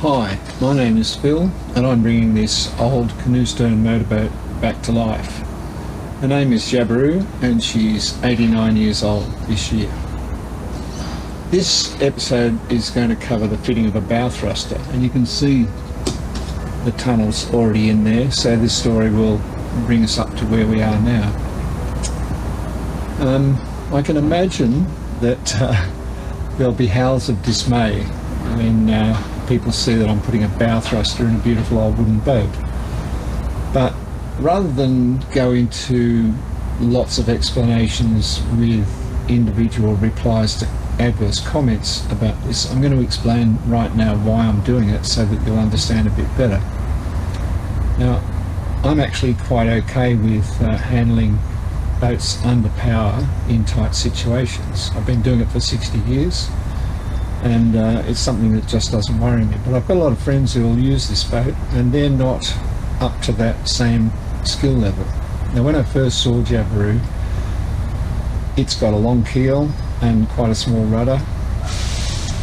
Hi, my name is Phil and I'm bringing this old canoe stern motorboat back to life. Her name is Jabiru and she's 89 years old this year. This episode is going to cover the fitting of a bow thruster, and you can see the tunnel's already in there, so this story will bring us up to where we are now. I can imagine that there'll be howls of dismay when people see that I'm putting a bow thruster in a beautiful old wooden boat. But rather than go into lots of explanations with individual replies to adverse comments about this, I'm going to explain right now why I'm doing it so that you'll understand a bit better. Now, I'm actually quite okay with handling boats under power in tight situations. I've been doing it for 60 years. And it's something that just doesn't worry me. But I've got a lot of friends who will use this boat and they're not up to that same skill level. Now, when I first saw Jabiru, it's got a long keel and quite a small rudder,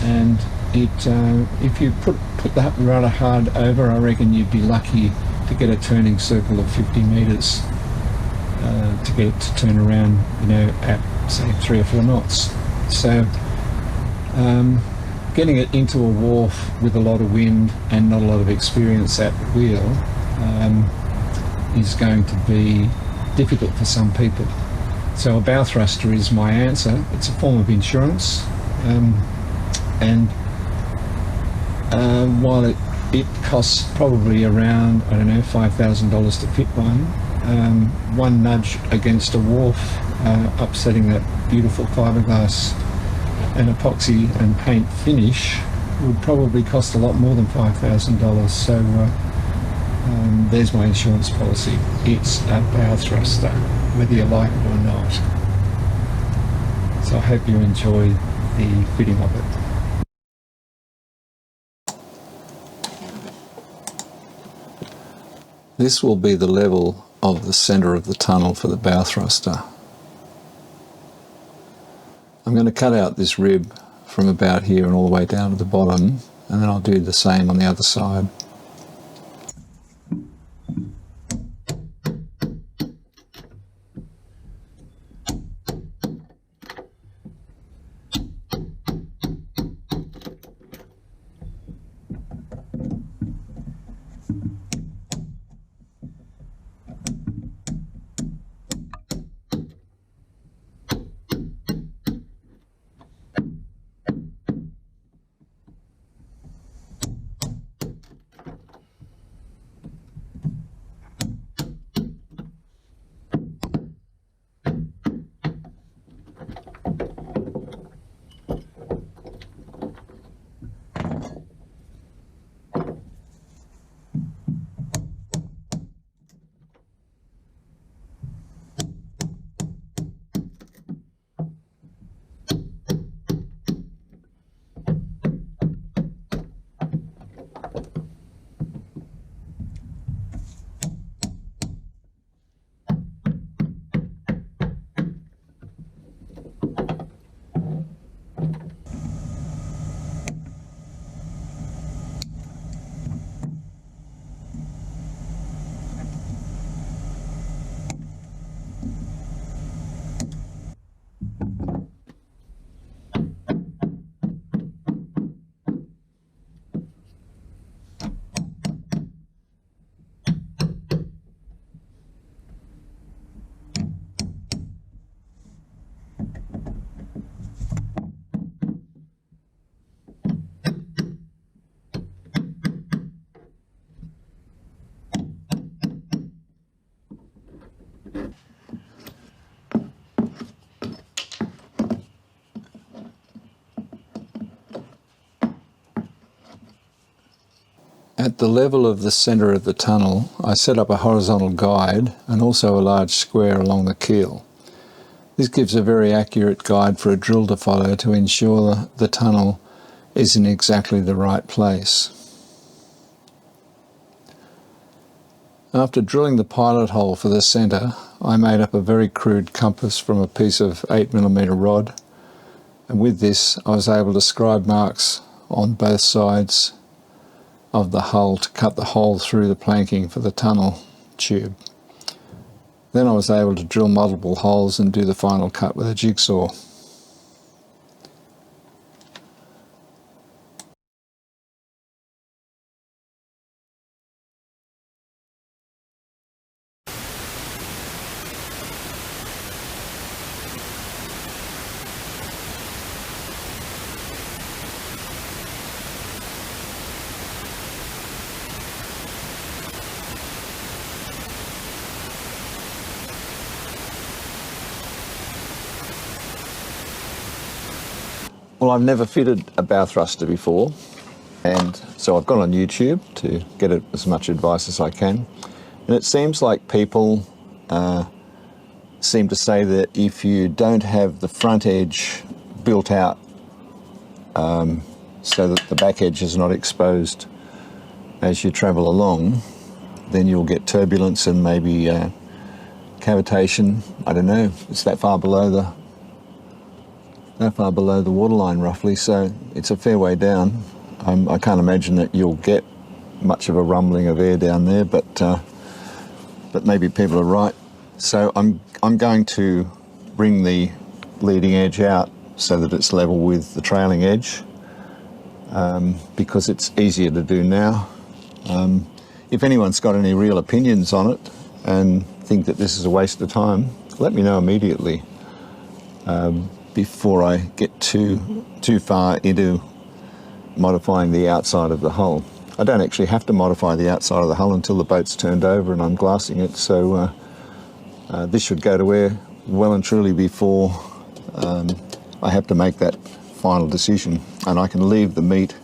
and if you put that rudder hard over, I reckon you'd be lucky to get a turning circle of 50 metres to get it to turn around, at say 3 or 4 knots. So getting it into a wharf with a lot of wind and not a lot of experience at the wheel is going to be difficult for some people. So a bow thruster is my answer. It's a form of insurance, and while it costs probably around, $5,000 to fit one nudge against a wharf, upsetting that beautiful fiberglass and epoxy and paint finish would probably cost a lot more than $5,000. So there's my insurance policy. It's a bow thruster, whether you like it or not. So I hope you enjoy the fitting of it. This will be the level of the centre of the tunnel for the bow thruster. I'm going to cut out this rib from about here and all the way down to the bottom, and then I'll do the same on the other side. At the level of the centre of the tunnel, I set up a horizontal guide and also a large square along the keel. This gives a very accurate guide for a drill to follow to ensure the tunnel is in exactly the right place. After drilling the pilot hole for the centre, I made up a very crude compass from a piece of 8mm rod, and with this I was able to scribe marks on both sides of the hull to cut the hole through the planking for the tunnel tube. Then I was able to drill multiple holes and do the final cut with a jigsaw. Well, I've never fitted a bow thruster before, and so I've gone on YouTube to get as much advice as I can. And it seems like people seem to say that if you don't have the front edge built out so that the back edge is not exposed as you travel along, then you'll get turbulence and maybe cavitation. I don't know, it's that far below the waterline roughly, so it's a fair way down. I can't imagine that you'll get much of a rumbling of air down there, but maybe people are right. So I'm going to bring the leading edge out so that it's level with the trailing edge, because it's easier to do now. If anyone's got any real opinions on it and think that this is a waste of time, let me know immediately. Before I get too far into modifying the outside of the hull. I don't actually have to modify the outside of the hull until the boat's turned over and I'm glassing it, so this should go to air well and truly before I have to make that final decision. And I can leave the meat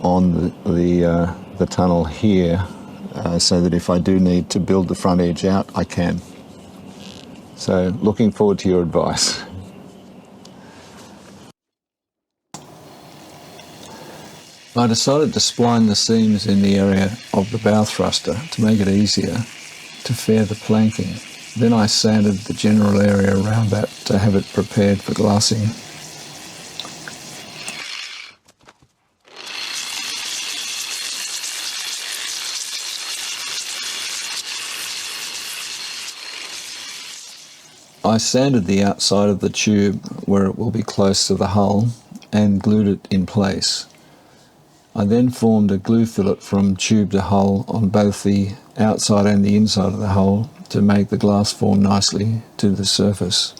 on the tunnel here so that if I do need to build the front edge out, I can. So looking forward to your advice. I decided to spline the seams in the area of the bow thruster to make it easier to fare the planking. Then I sanded the general area around that to have it prepared for glassing. I sanded the outside of the tube where it will be close to the hull and glued it in place. I then formed a glue fillet from tube to hull on both the outside and the inside of the hull to make the glass form nicely to the surface.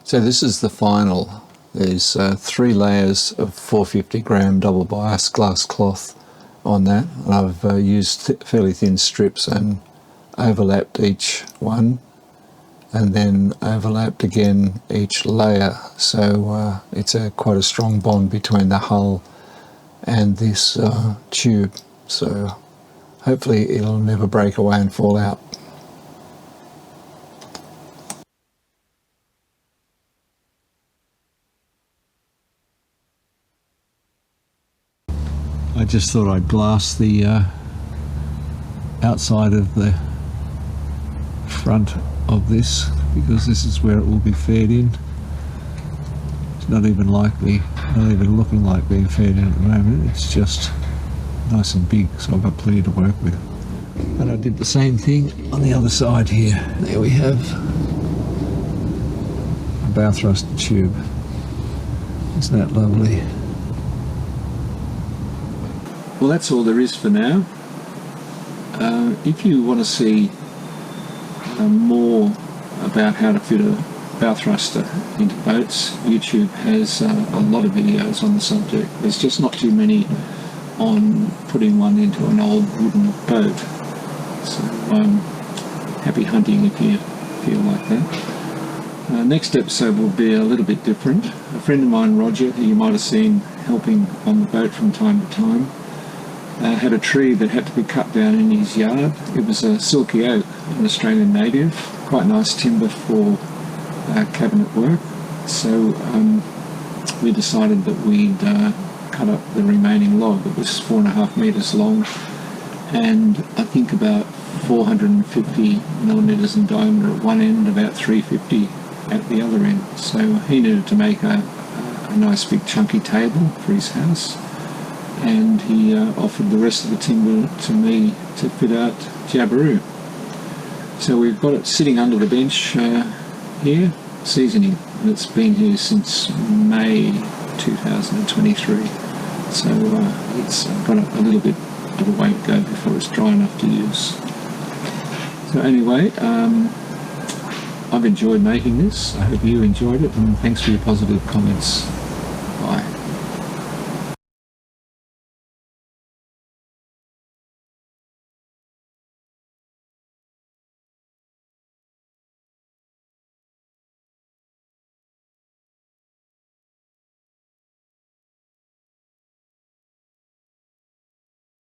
So this is the final. There's 3 layers of 450 gram double bias glass cloth on that, and I've used fairly thin strips and overlapped each one and then overlapped again each layer, so it's quite a strong bond between the hull and this tube, so hopefully it'll never break away and fall out. I just thought I'd glass the outside of the front of this, because this is where it will be fed in. It's not even looking like being fed in at the moment. It's just nice and big, so I've got plenty to work with. And I did the same thing on the other side here. There we have a bow thrust tube. Isn't that lovely? Well, that's all there is for now. If you want to see more about how to fit a bow thruster into boats, YouTube has a lot of videos on the subject. There's just not too many on putting one into an old wooden boat. So happy hunting if you feel like that. Next episode will be a little bit different. A friend of mine, Roger, who you might have seen helping on the boat from time to time, had a tree that had to be cut down in his yard. It was a silky oak, an Australian native, quite nice timber for cabinet work. So we decided that we'd cut up the remaining log. It was 4.5 metres long and I think about 450 millimetres in diameter at one end, about 350 at the other end. So he needed to make a nice big chunky table for his house, and he offered the rest of the timber to me to fit out Jabiru. So we've got it sitting under the bench here, seasoning, and it's been here since May 2023. So it's got a little bit of a wait go before it's dry enough to use. So anyway, I've enjoyed making this. I hope you enjoyed it, and thanks for your positive comments. Bye.